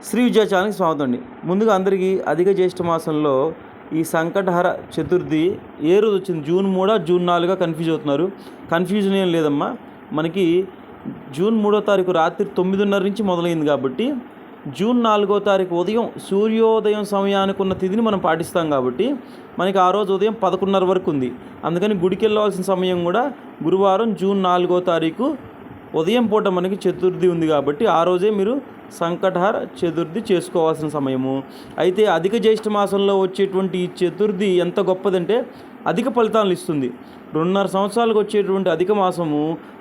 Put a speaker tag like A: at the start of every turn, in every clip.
A: శ్రీ విద్యా ఛానల్కి స్వాగతం అండి. ముందుగా అందరికీ అధిక జ్యేష్ఠ మాసంలో ఈ సంకటహర చతుర్థి ఏ రోజు వచ్చింది? జూన్ 3 జూన్ 4 కన్ఫ్యూజ్ అవుతున్నారు. కన్ఫ్యూజన్ ఏం లేదమ్మా. మనకి జూన్ 3వ తారీఖు రాత్రి 9:30 నుంచి మొదలైంది కాబట్టి జూన్ 4వ తారీఖు ఉదయం సూర్యోదయం సమయానికి ఉన్న తిథిని మనం పాటిస్తాం కాబట్టి మనకి ఆ రోజు ఉదయం 11:30 వరకు ఉంది. అందుకని గుడికి వెళ్ళవలసిన సమయం కూడా గురువారం జూన్ 4వ తారీఖు ఉదయం పూట మనకి చతుర్థి ఉంది కాబట్టి ఆ రోజే మీరు సంకటహర చతుర్థి చేసుకోవాల్సిన సమయము. అయితే అధిక జ్యేష్ఠ మాసంలో వచ్చేటువంటి ఈ చతుర్థి ఎంత గొప్పదంటే అధిక ఫలితాలను ఇస్తుంది. 2.5 సంవత్సరాలకు వచ్చేటువంటి అధిక మాసము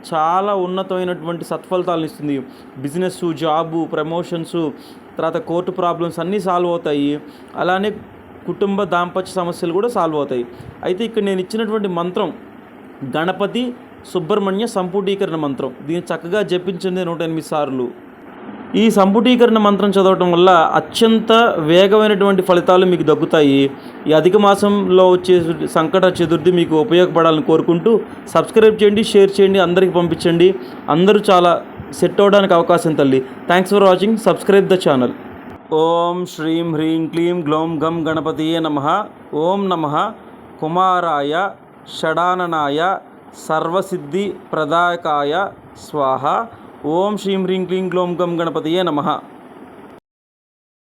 A: చాలా ఉన్నతమైనటువంటి సత్ఫలితాలను ఇస్తుంది. బిజినెస్, జాబు, ప్రమోషన్స్, తర్వాత కోర్టు ప్రాబ్లమ్స్ అన్నీ సాల్వ్ అవుతాయి. అలానే కుటుంబ దాంపత్య సమస్యలు కూడా సాల్వ్ అవుతాయి. అయితే ఇక్కడ నేను ఇచ్చినటువంటి మంత్రం గణపతి సుబ్రహ్మణ్య సంపుటీకరణ మంత్రం. దీన్ని చక్కగా జపించండి 108 సార్లు. ఈ సంపుటీకరణ మంత్రం చదవటం వల్ల అత్యంత వేగమైనటువంటి ఫలితాలు మీకు దక్కుతాయి. ఈ అధిక మాసంలో వచ్చే సంకట చతుర్థి మీకు ఉపయోగపడాలని కోరుకుంటూ సబ్స్క్రైబ్ చేయండి, షేర్ చేయండి, అందరికీ పంపించండి. అందరూ చాలా సెట్ అవడానికి అవకాశం తల్లి. Thanks for watching. Subscribe the channel. ఓం శ్రీం హ్రీం క్లీం గ్లౌం గం గణపతియే నమః. ఓం నమః కుమారాయ షడాననాయ సర్వసిద్ధి ప్రదాయకాయ స్వాహ. ఓం శ్రీం హ్రీం క్లీం గ్లౌం గం గణపతియే నమః.